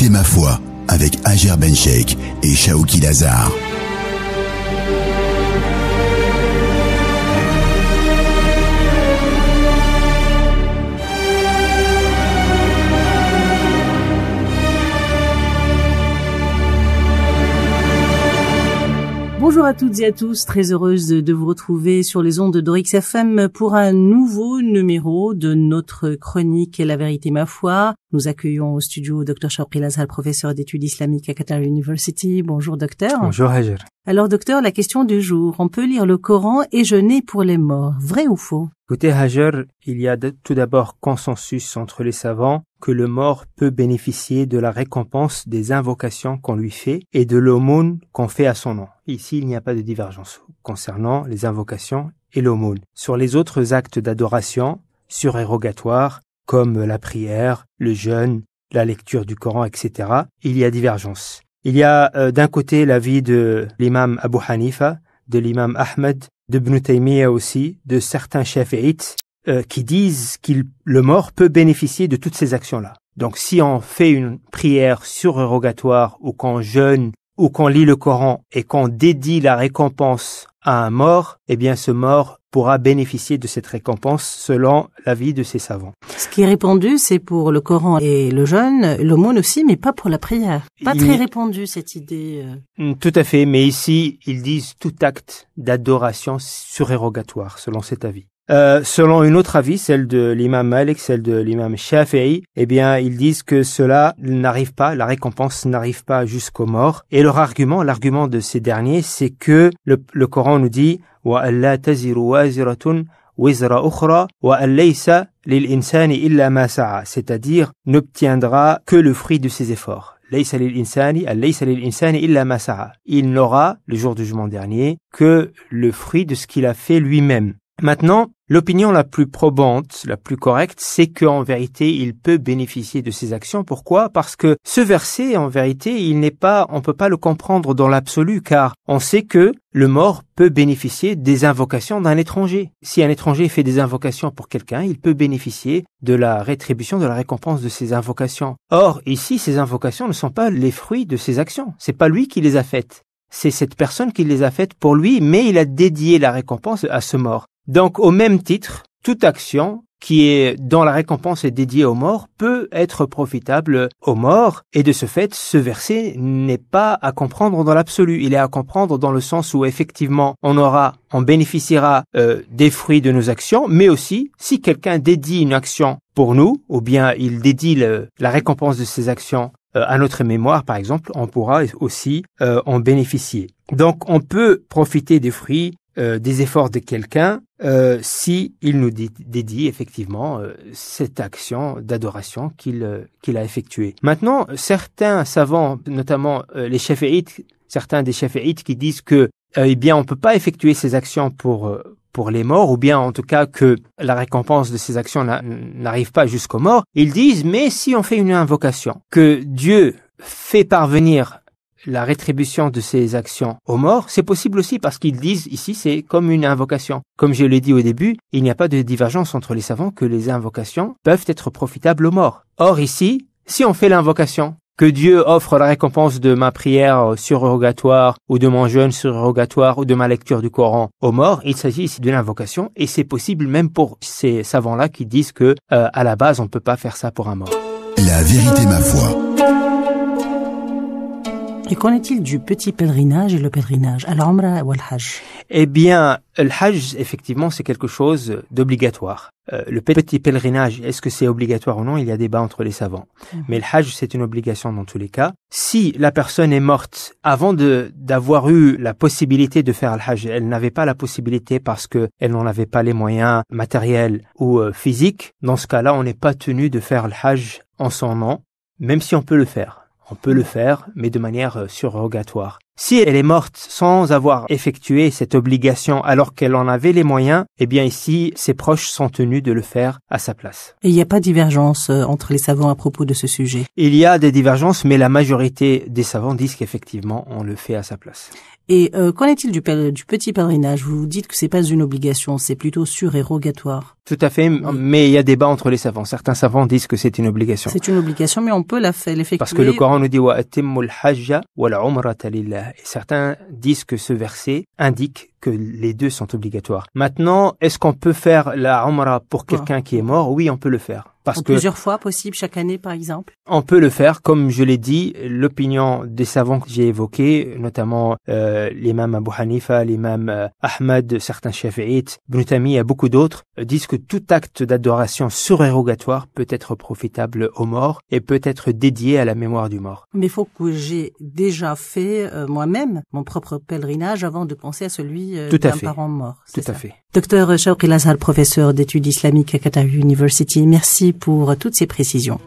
vérité ma foi avec Hajer Bencheikh et Shaouki Lazar. Bonjour à toutes et à tous, très heureuse de vous retrouver sur les ondes d'Orix FM pour un nouveau numéro de notre chronique La vérité ma foi. Nous accueillons au studio Dr Shaouki Lazar, professeur d'études islamiques à Qatar University. Bonjour docteur. Bonjour Hajer. Alors docteur, la question du jour, on peut lire le Coran et jeûner pour les morts, vrai ou faux? Écoutez Hajer, il y a tout d'abord consensus entre les savants que le mort peut bénéficier de la récompense des invocations qu'on lui fait et de l'aumône qu'on fait à son nom. Ici, il n'y a pas de divergence concernant les invocations et l'aumône. Sur les autres actes d'adoration surérogatoires, comme la prière, le jeûne, la lecture du Coran, etc., il y a divergence. Il y a d'un côté l'avis de l'imam Abu Hanifa, de l'imam Ahmed, de Ibn Taymiyyah aussi, de certains Shafi'ites, qui disent que le mort peut bénéficier de toutes ces actions-là. Donc si on fait une prière surérogatoire ou qu'on jeûne ou qu'on lit le Coran et qu'on dédie la récompense à un mort, eh bien ce mort pourra bénéficier de cette récompense selon l'avis de ces savants. Ce qui est répandu, c'est pour le Coran et le jeûne, l'aumône aussi, mais pas pour la prière. Pas très répandu cette idée. Tout à fait, mais ici, ils disent tout acte d'adoration surérogatoire, selon cet avis. Selon une autre avis, celle de l'imam Malik, celle de l'imam Shafi'i, eh bien, ils disent que cela n'arrive pas, la récompense n'arrive pas jusqu'aux morts. Et l'argument de ces derniers, c'est que le Coran nous dit وَأَلَّا تَزِرُ وَازِرَةٌ وِزْرَ أُخْرَى وَأَن لَيْسَ لِلْإِنسَانِ إِلَّا مَا سَعَى, c'est-à-dire n'obtiendra que le fruit de ses efforts. لَيْسَ لِلْإِنسَانِ إِلَّا مَا سَعَى. Il n'aura, le jour du jugement dernier, que le fruit de ce qu'il a fait lui-même. Maintenant, l'opinion la plus probante, la plus correcte, c'est qu'en vérité, il peut bénéficier de ses actions. Pourquoi? Parce que ce verset, en vérité, on peut pas le comprendre dans l'absolu, car on sait que le mort peut bénéficier des invocations d'un étranger. Si un étranger fait des invocations pour quelqu'un, il peut bénéficier de la rétribution, de la récompense de ses invocations. Or, ici, ces invocations ne sont pas les fruits de ses actions. C'est pas lui qui les a faites. C'est cette personne qui les a faites pour lui, mais il a dédié la récompense à ce mort. Donc, au même titre, toute action qui est dont la récompense est dédiée aux morts peut être profitable aux morts. Et de ce fait, ce verset n'est pas à comprendre dans l'absolu. Il est à comprendre dans le sens où effectivement, on bénéficiera des fruits de nos actions, mais aussi si quelqu'un dédie une action pour nous, ou bien il dédie la récompense de ses actions à notre mémoire, par exemple, on pourra aussi en bénéficier. Donc, on peut profiter des fruits des efforts de quelqu'un si il nous dédie effectivement cette action d'adoration qu'il a effectuée. Maintenant, certains savants, notamment les Shafi'ites, certains des Shafi'ites qui disent que eh bien on peut pas effectuer ces actions pour les morts, ou bien en tout cas que la récompense de ces actions n'arrive pas jusqu'aux morts, ils disent mais si on fait une invocation, que Dieu fait parvenir la rétribution de ces actions aux morts, c'est possible aussi parce qu'ils disent ici c'est comme une invocation. Comme je l'ai dit au début, il n'y a pas de divergence entre les savants que les invocations peuvent être profitables aux morts. Or ici, si on fait l'invocation, que Dieu offre la récompense de ma prière surérogatoire ou de mon jeûne surérogatoire ou de ma lecture du Coran aux morts, il s'agit ici d'une invocation et c'est possible même pour ces savants-là qui disent que à la base on ne peut pas faire ça pour un mort. La vérité ma foi. Et qu'en est-il du petit pèlerinage et le pèlerinage, al-Umra ou al-Hajj? Eh bien, le Hajj, effectivement, c'est quelque chose d'obligatoire. Le petit pèlerinage, est-ce que c'est obligatoire ou non? Il y a débat entre les savants. Mais le Hajj, c'est une obligation dans tous les cas. Si la personne est morte avant d'avoir eu la possibilité de faire le Hajj, elle n'avait pas la possibilité parce que elle n'en avait pas les moyens matériels ou physiques, dans ce cas-là, on n'est pas tenu de faire le Hajj en son nom, même si on peut le faire. On peut le faire, mais de manière surérogatoire. Si elle est morte sans avoir effectué cette obligation alors qu'elle en avait les moyens, eh bien ici, ses proches sont tenus de le faire à sa place. Et il n'y a pas de divergence entre les savants à propos de ce sujet? Il y a des divergences, mais la majorité des savants disent qu'effectivement, on le fait à sa place. Et qu'en est-il du petit pèlerinage? Vous dites que c'est pas une obligation, c'est plutôt surérogatoire. Tout à fait, mais il y a débat entre les savants. Certains savants disent que c'est une obligation. C'est une obligation, mais on peut l'effectuer. Parce que le Coran nous dit wa atimmul hajja wal umrata lillah. Et certains disent que ce verset indique que les deux sont obligatoires. Maintenant, est-ce qu'on peut faire la umrah pour quelqu'un qui est mort? Oui, on peut le faire. Plusieurs fois possible chaque année, par exemple? On peut le faire, comme je l'ai dit, l'opinion des savants que j'ai évoqués, notamment l'imam Abu Hanifa, l'imam Ahmad, certains Shafi'ites, Ibn Taymiyyah et beaucoup d'autres, disent que tout acte d'adoration surérogatoire peut être profitable aux morts et peut être dédié à la mémoire du mort. Mais il faut que j'ai déjà fait moi-même mon propre pèlerinage avant de penser à celui d'un parent mort. Tout à fait. Dr Shawqi Al-Azhar, professeur d'études islamiques à Qatar University, merci pour toutes ces précisions.